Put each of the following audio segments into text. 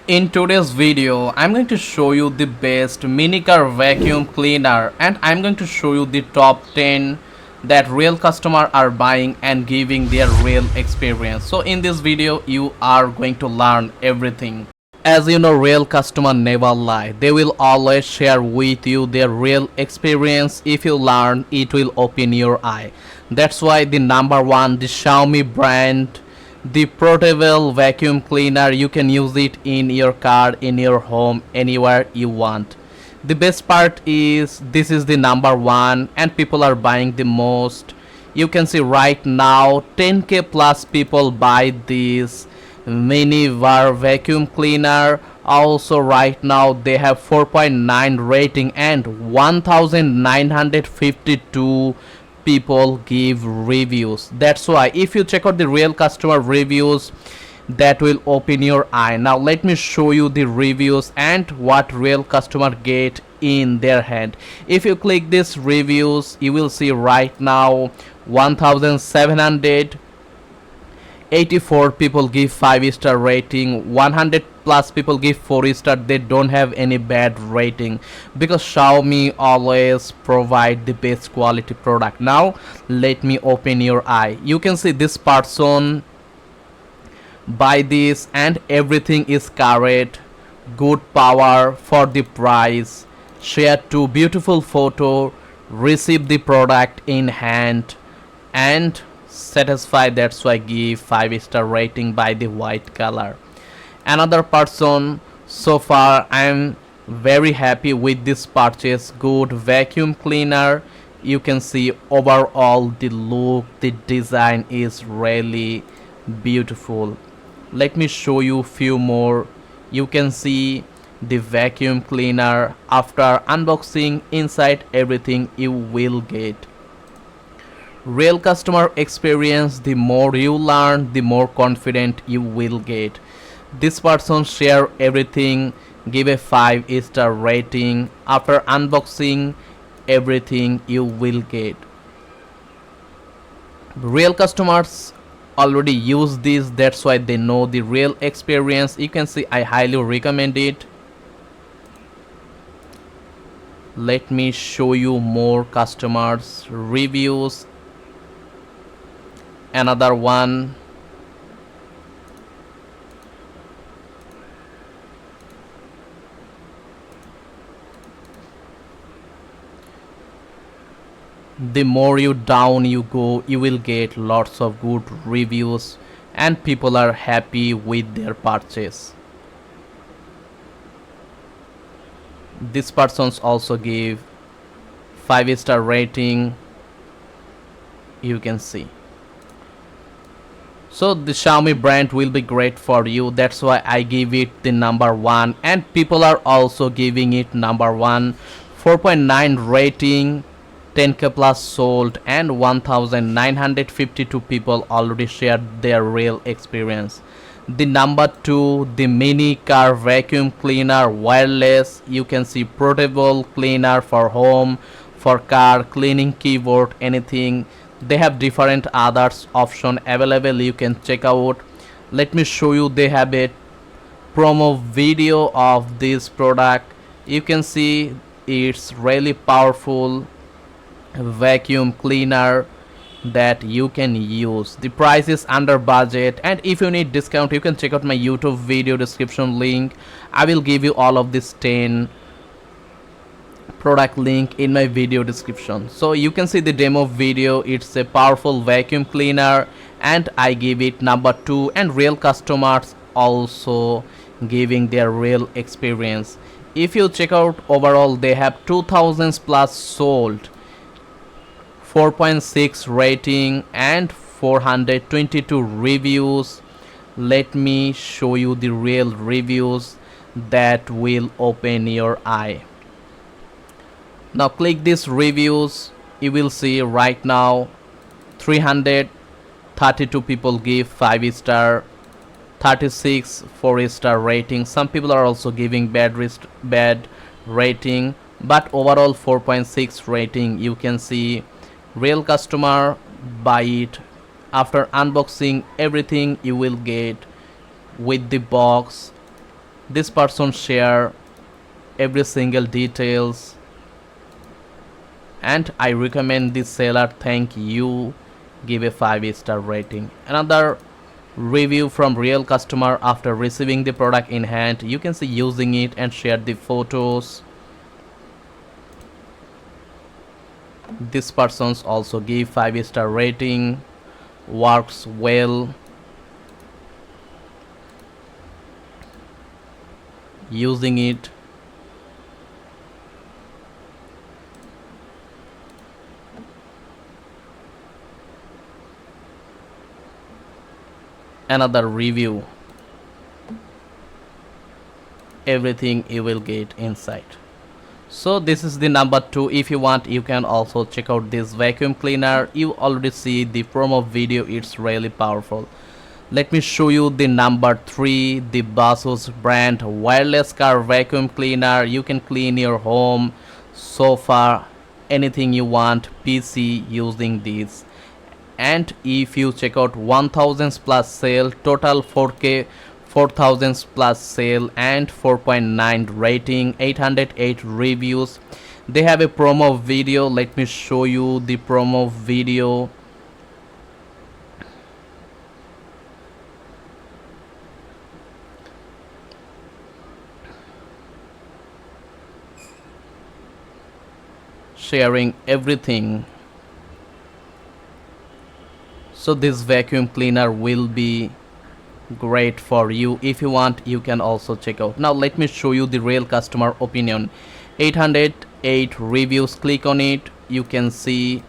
In today's video, I'm going to show you the best mini car vacuum cleaner and I'm going to show you the top 10 that real customer are buying and giving their real experience. So in this video, you are going to learn everything. As you know, real customer never lie. They will always share with you their real experience. If you learn, it will open your eye. That's why the number one, the Xiaomi brand, the portable vacuum cleaner, you can use it in your car, in your home, anywhere you want. The best part is this is the number one and people are buying the most. You can see right now 10k plus people buy this mini var vacuum cleaner. Also right now they have 4.9 rating and 1952 people give reviews. That's why if you check out the real customer reviews, that will open your eye. Now let me show you the reviews and what real customer get in their hand. If you click this reviews, you will see right now 1784 people give 5-star rating, 100 plus people give 4-star. They don't have any bad rating because Xiaomi always provide the best quality product. Now let me open your eye. You can see this person buy this and everything is correct, good power for the price, share 2 beautiful photo, receive the product in hand and satisfied. That's why give 5-star rating by the white color. Another person, so far I'm very happy with this purchase, good vacuum cleaner. You can see overall the look, the design is really beautiful. Let me show you few more. You can see the vacuum cleaner. After unboxing, inside everything you will get. Real customer experience, the more you learn, the more confident you will get. This person share everything, give a 5-star rating. After unboxing everything you will get. Real customers already use this, that's why they know the real experience. You can see I highly recommend it. Let me show you more customers reviews. Another one, the more you down you go, you will get lots of good reviews and people are happy with their purchase. This person's also give 5-star rating. You can see. So the Xiaomi brand will be great for you. That's why I give it the number one and people are also giving it number one. 4.9 rating, 10k plus sold and 1952 people already shared their real experience. The number two, the mini car vacuum cleaner wireless. You can see portable cleaner for home, for car cleaning, keyboard, anything. They have different others option available, you can check out. Let me show you, they have a promo video of this product. You can see it's really powerful vacuum cleaner that you can use. The price is under budget and if you need discount you can check out my YouTube video description link. I will give you all of this 10 product link in my video description. So you can see the demo video. It's a powerful vacuum cleaner and I give it number 2 and real customers also giving their real experience. If you check out overall they have 2000 plus sold, 4.6 rating and 422 reviews. Let me show you the real reviews that will open your eye. Now click this reviews, you will see right now 332 people give 5-star, 36 4-star rating. Some people are also giving bad rating, but overall 4.6 rating. You can see real customer buy it. After unboxing everything you will get with the box This person share every single details, and I recommend this seller. Thank you. Give a 5-star rating. Another review from real customer after receiving the product in hand. You can see using it and share the photos. This person's also give 5-star rating. Works well. Using it. Another review. Everything you will get inside. So this is the number 2. If you want, you can also check out this vacuum cleaner. You already see the promo video. It's really powerful. Let me show you the number 3, the Basos brand wireless car vacuum cleaner. You can clean your home, sofa, anything you want, PC using this. And if you check out 1000 plus sale, total 4k 4000 plus sale and 4.9 rating, 808 reviews. They have a promo video. Let me show you the promo video. Sharing everything. So this vacuum cleaner will be great for you. If you want, you can also check out. Now let me show you the real customer opinion. 808 reviews. Click on it. You can see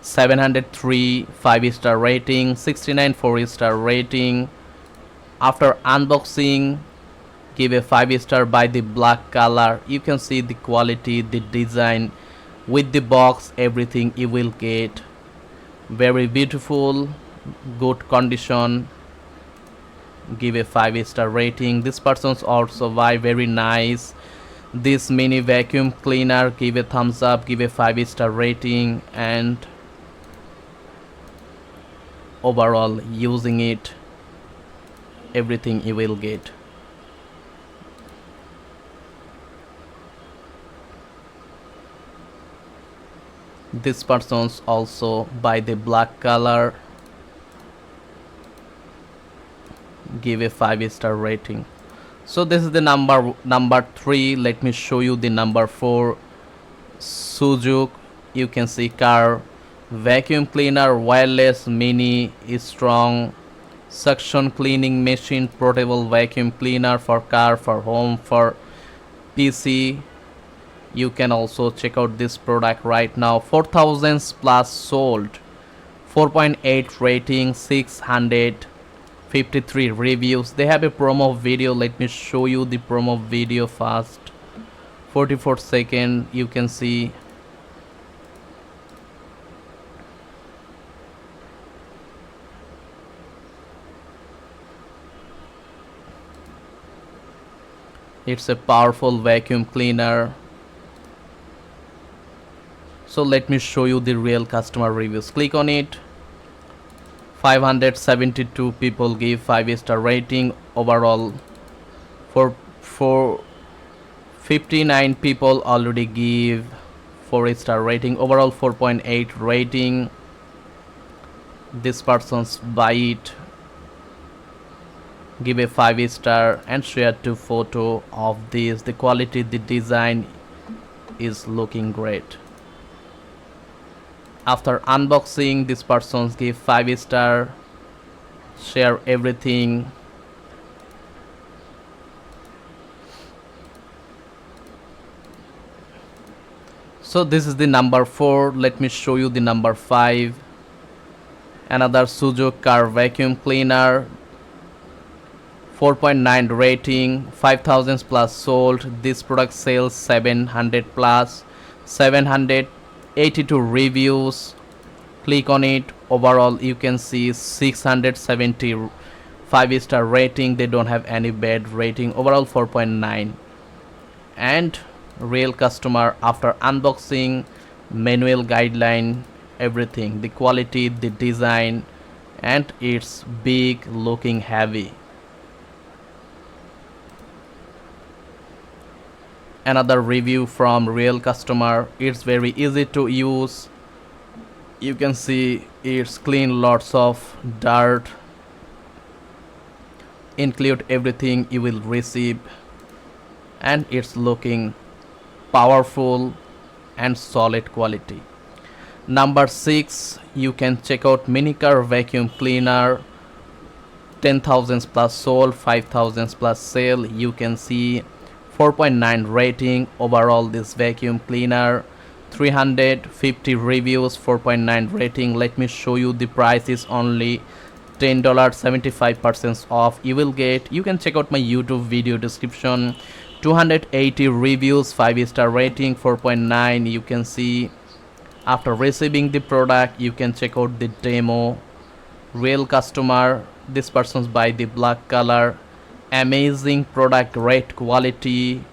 703 5-star rating, 69 4-star rating. After unboxing, give a 5-star by the black color. You can see the quality, the design with the box, everything you will get. Very beautiful, good condition. Give a 5-star rating. This person's also buy very nice. This mini vacuum cleaner, give a thumbs up, give a 5-star rating. And overall using it, everything you will get. This person's also buy the black color, give a 5-star rating. So this is the number 3. Let me show you the number 4, Suzuki. You can see car vacuum cleaner, wireless, mini, strong suction cleaning machine, portable vacuum cleaner for car, for home, for PC. You can also check out this product right now. 4000 plus sold, 4.8 rating, 653 reviews. They have a promo video. Let me show you the promo video fast. 44 seconds. You can see it's a powerful vacuum cleaner. So let me show you the real customer reviews. Click on it. 572 people give 5-star rating. Overall, for 59 people already give 4-star rating. Overall 4.8 rating. This person's buy it, give a 5-star and share 2 photo of this. The quality, the design is looking great. After unboxing, this person's give 5-star, share everything. So this is the number 4. Let me show you the number 5. Another Suzuki car vacuum cleaner, 4.9 rating, 5000 plus sold. This product sells 700 plus, 782 reviews. Click on it. Overall you can see 670 5-star rating. They don't have any bad rating. Overall 4.9. And real customer after unboxing, manual guideline, everything, the quality, the design, and it's big looking, heavy. Another review from real customer. It's very easy to use. You can see it's clean, lots of dirt, include everything you will receive, and it's looking powerful and solid quality. Number 6, you can check out Minicar vacuum cleaner. 10,000 plus sold, 5,000 plus sale. You can see 4.9 rating overall this vacuum cleaner, 350 reviews, 4.9 rating. Let me show you, the price is only $10, 75% off you will get. You can check out my YouTube video description. 280 reviews, 5-star rating, 4.9. You can see after receiving the product, you can check out the demo. Real customer, this person's buy the black color. Amazing product, great quality,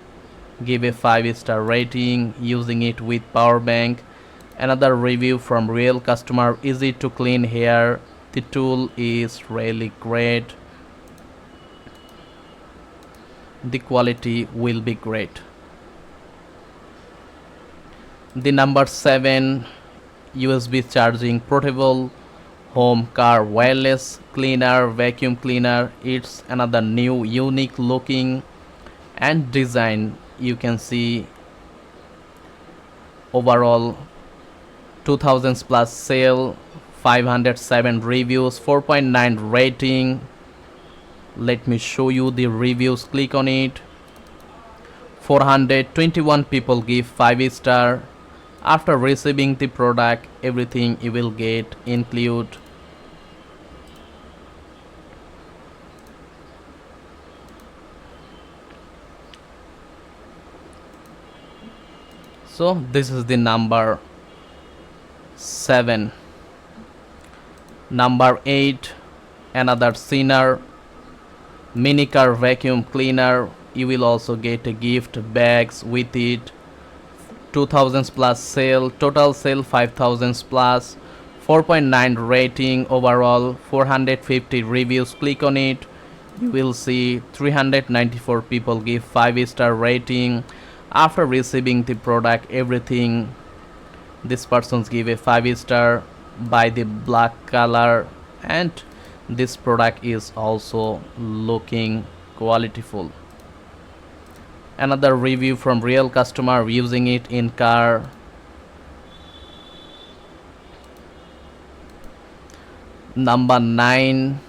give a 5-star rating, using it with power bank. Another review from real customer, easy to clean hair, the tool is really great, the quality will be great. The number 7, USB charging portable home car wireless cleaner, vacuum cleaner. It's another new unique looking and design. You can see overall 2000 plus sale, 507 reviews, 4.9 rating. Let me show you the reviews, click on it. 421 people give 5-star. After receiving the product, everything you will get include so this is the number 7. Number 8, another Sinner Minicar vacuum cleaner. You will also get a gift bags with it. 2000 plus sale, total sale 5000 plus, 4.9 rating overall, 450 reviews. Click on it, you will see 394 people give 5-star rating. After receiving the product, everything, this person's give a 5-star by the black color, and this product is also looking qualityful. Another review from real customer using it in car. Number 9,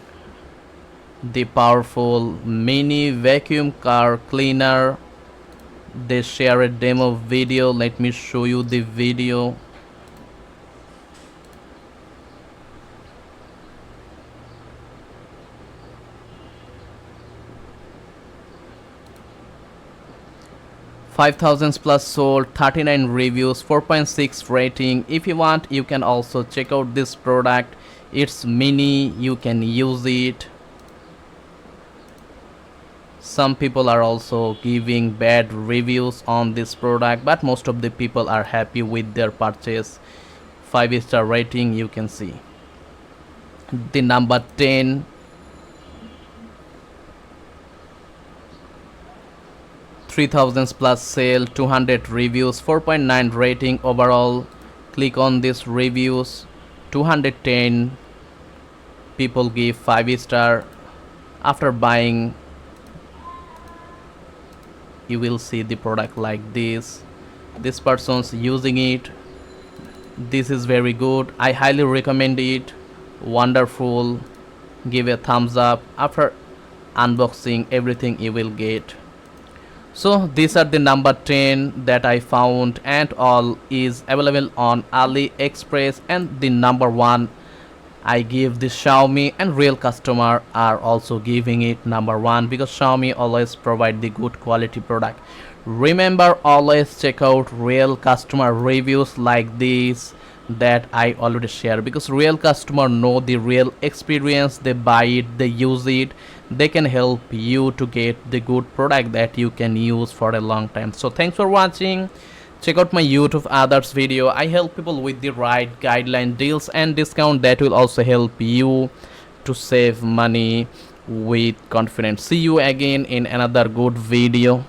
the powerful mini vacuum car cleaner. They share a demo video. Let me show you the video. $5,000 plus sold, 39 reviews, 4.6 rating. If you want, you can also check out this product. It's mini, you can use it. Some people are also giving bad reviews on this product, but most of the people are happy with their purchase. 5-star rating, you can see. The number 10, 3000 plus sale, 200 reviews, 4.9 rating overall. Click on this reviews. 210 people give 5-star. After buying, you will see the product like this. This person's using it. This is very good, I highly recommend it, wonderful. Give a thumbs up. After unboxing, everything you will get. So these are the number 10 that I found, and all is available on AliExpress. And the number 1 I give the Xiaomi, and real customer are also giving it number 1 because Xiaomi always provide the good quality product. Remember, always check out real customer reviews like this that I already share, because real customer know the real experience. They buy it, they use it, they can help you to get the good product that you can use for a long time. So thanks for watching. Check out my YouTube others video. I help people with the right guideline, deals and discount that will also help you to save money with confidence. See you again in another good video.